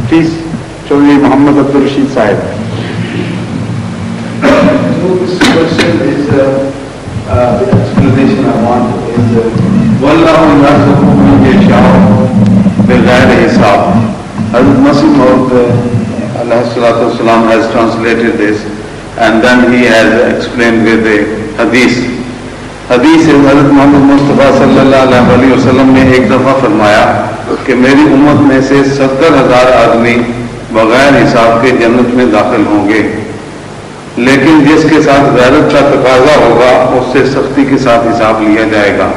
Please, Chaudhry Muhammad Abdul Rashid Sahib. This question is the explanation I want is Wallahu yarzuqu man yasha'u bighayri hisab. Hazrat Masih Maud alayhi salatu wasalam has translated this, and then he has explained with the Hadith. Hadith is Hazrat Muhammad Mustafa sallallahu alaihi wasallam ने एक दफा फरमाया कि मेरी उम्मत में से 70,000 आदमी बगैर हिसाब के जन्नत में दाखिल होंगे, लेकिन जिसके साथ गैरत का तकाजा होगा उससे सख्ती के साथ हिसाब लिया जाएगा.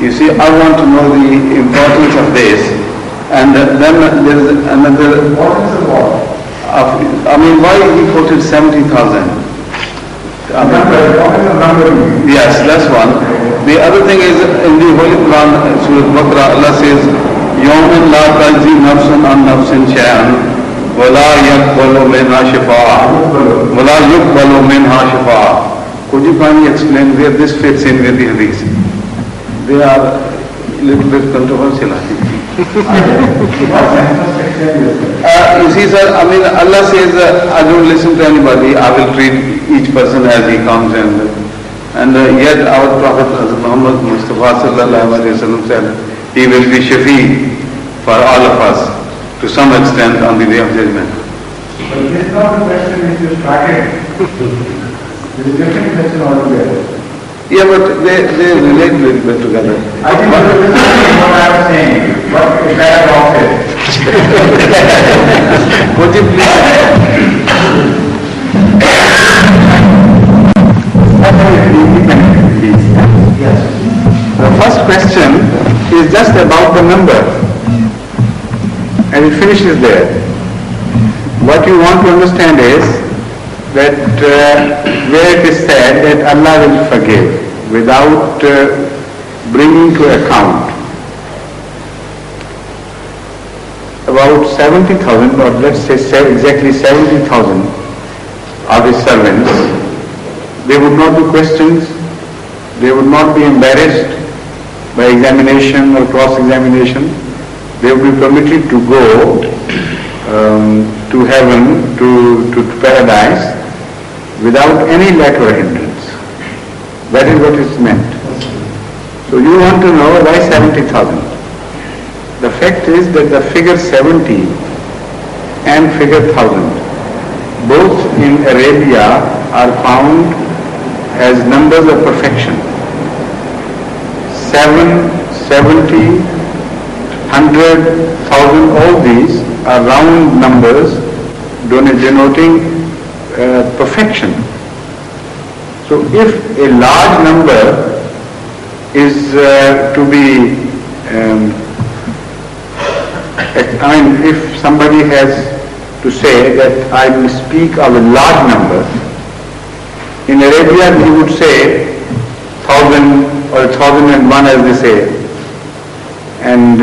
You see, I want to know the importance of this, and then there is another. What is the law? I mean, why he quoted 70,000? Yes, that's one. The other thing is in the Holy Quran, Surah Baqarah, Allah says, يَوْمٍ لَا تَجْزِي نَفْسٌ عَنْ نَفْسٍ شَيْئًا وَلَا يَقْبَلُ مِنْهَا شَفَاعَةٌ وَلَا يُقْبَلُ مِنْهَا شَفَاعَةٌ. Could you kindly explain where this fits in with the Hadith? They are a little bit controversial, I think. You see, sir, I mean, Allah says, I don't listen to anybody, I will treat each person as he comes, and yet our Prophet Muhammad Mustafa sallallahu alaihi wasallam said, he will be shafi for all of us to some extent on the day of judgment. But this is not a question which you started. This is a different question altogether. Yeah, but they relate a little bit together. I think what I was saying, what is that about it? Would you please? Yes. The first question is just about the number, and it finishes there. What you want to understand is that where it is said that Allah will forgive without bringing to account about 70,000, or let's say exactly 70,000 of his servants, they would not be questioned, they would not be embarrassed by examination or cross-examination, they would be permitted to go to heaven, to paradise, without any lack or hindrance. That is what is meant. So you want to know why 70,000? The fact is that the figure 70 and figure 1,000, both in Arabia are found as numbers of perfection. 7, 70, 100, 1,000, all these are round numbers denoting perfection. So if a large number is to be, if somebody has to say that I will speak of a large number, in Arabia he would say 1,000 or 1,001 as they say, and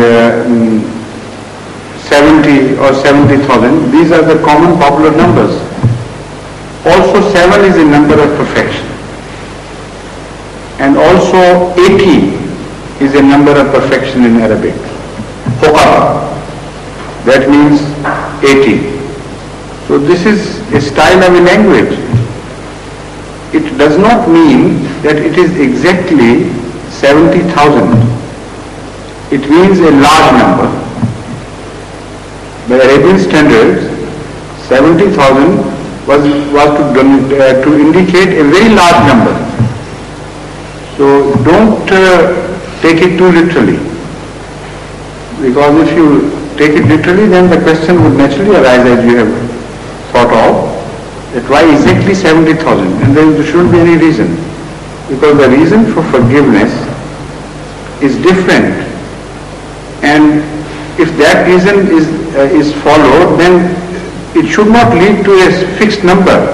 70 or 70,000, these are the common popular numbers. Also 7 is a number of perfection, and also 80 is a number of perfection in Arabic. Huqab, that means 80. So this is a style of a language. It does not mean that it is exactly 70,000. It means a large number. By Arabian standards, 70,000 was to indicate a very large number. So don't take it too literally, because if you take it literally, then the question would naturally arise, as you have thought of, that why exactly 70,000, and there shouldn't be any reason, because the reason for forgiveness is different, and if that reason is followed, then it should not lead to a fixed number.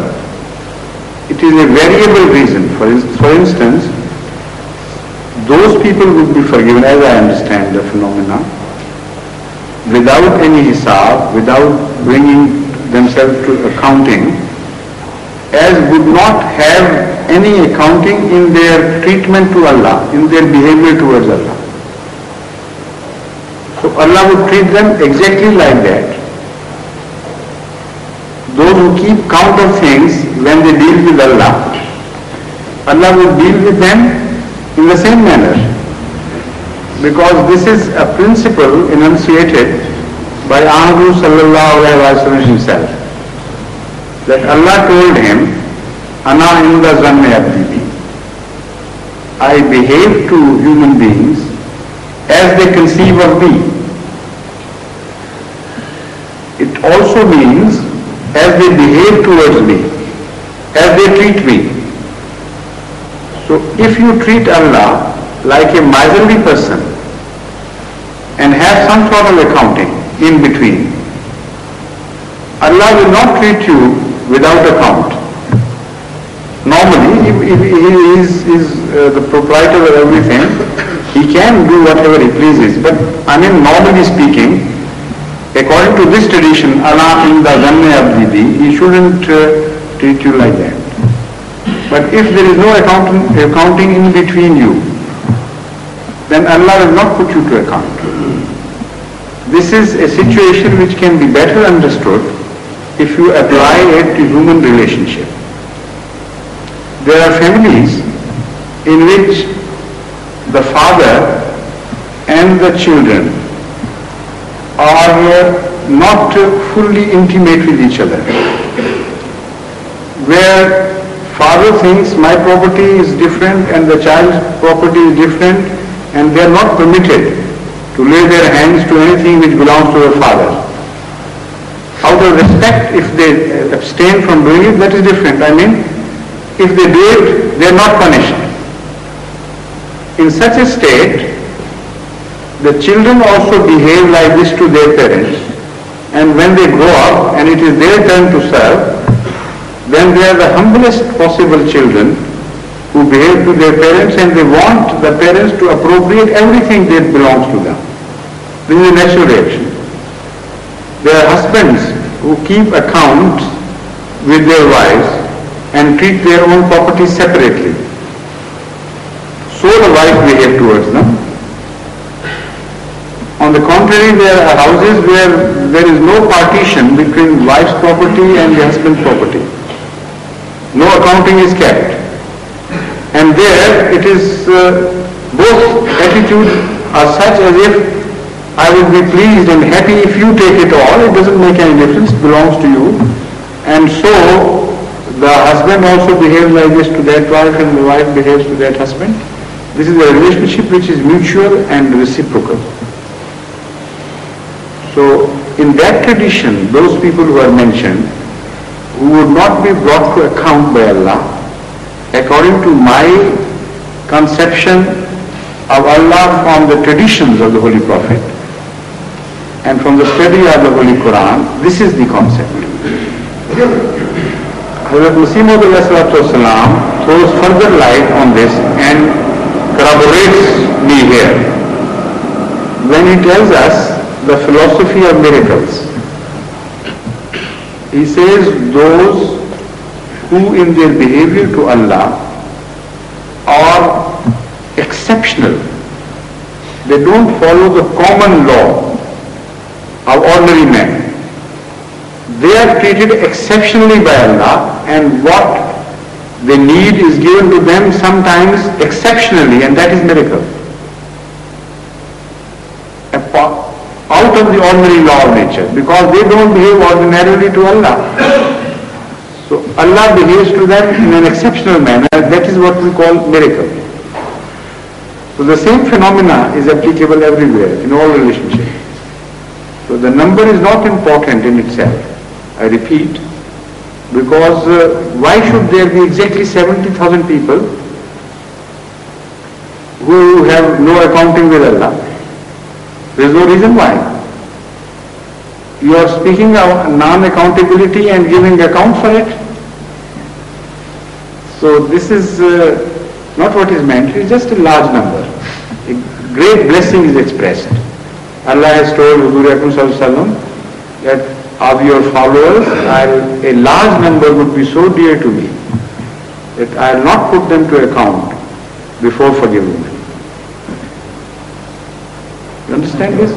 It is a variable reason. For instance, those people would be forgiven, as I understand the phenomena, without any hisab, without bringing themselves to accounting, as would not have any accounting in their treatment to Allah, in their behavior towards Allah. So Allah would treat them exactly like that. Those who keep count of things when they deal with Allah, Allah will deal with them in the same manner. Because this is a principle enunciated by Ahmad sallallahu alayhi wa sallam himself. That Allah told him, Ana inda zanni abdi bi. I behave to human beings as they conceive of me. It also means as they behave towards me, as they treat me. So if you treat Allah like a miserly person and have some sort of accounting in between, Allah will not treat you without account. Normally, if he is the proprietor of everything, he can do whatever he pleases. But normally speaking, according to this tradition, Allah inda zanni abdi bi, he shouldn't treat you like that. But if there is no accounting in between you, then Allah will not put you to account. This is a situation which can be better understood if you apply it to human relationship. There are families in which the father and the children are not fully intimate with each other, where father thinks my property is different and the child's property is different, and they are not permitted to lay their hands to anything which belongs to the father. Out of respect, if they abstain from doing it, that is different. If they do it, they are not punished. In such a state, the children also behave like this to their parents, and when they grow up and it is their turn to serve, then they are the humblest possible children who behave to their parents, and they want the parents to appropriate everything that belongs to them. This is a natural reaction. There are husbands who keep account with their wives and treat their own property separately. So the wife behave towards them. On the contrary, there are houses where there is no partition between wife's property and the husband's property. No accounting is kept. And there it is, both attitudes are such as if I would be pleased and happy if you take it all, it doesn't make any difference, it belongs to you. And so the husband also behaves like this to that wife and the wife behaves to that husband. This is a relationship which is mutual and reciprocal. So in that tradition, those people who are mentioned, who would not be brought to account by Allah, according to my conception of Allah from the traditions of the Holy Prophet and from the study of the Holy Quran, this is the concept. Hazrat Masih throws further light on this and corroborates me here when he tells us the philosophy of miracles. He says those who in their behavior to Allah are exceptional. They don't follow the common law of ordinary men. They are treated exceptionally by Allah, and what they need is given to them sometimes exceptionally, and that is miracle. Out of the ordinary law of nature, because they don't behave ordinarily to Allah. So Allah behaves to them in an exceptional manner. That is what we call miracle. So the same phenomena is applicable everywhere, in all relationships. So the number is not important in itself, I repeat, because why should there be exactly 70,000 people who have no accounting with Allah? There is no reason why. You are speaking of non-accountability and giving account for it. So this is not what is meant. It is just a large number. A great blessing is expressed. Allah has told Huzur Akram Sallallahu Alaihi Wasallam that of your followers, a large number would be so dear to me that I will not put them to account before forgiving them. You understand this?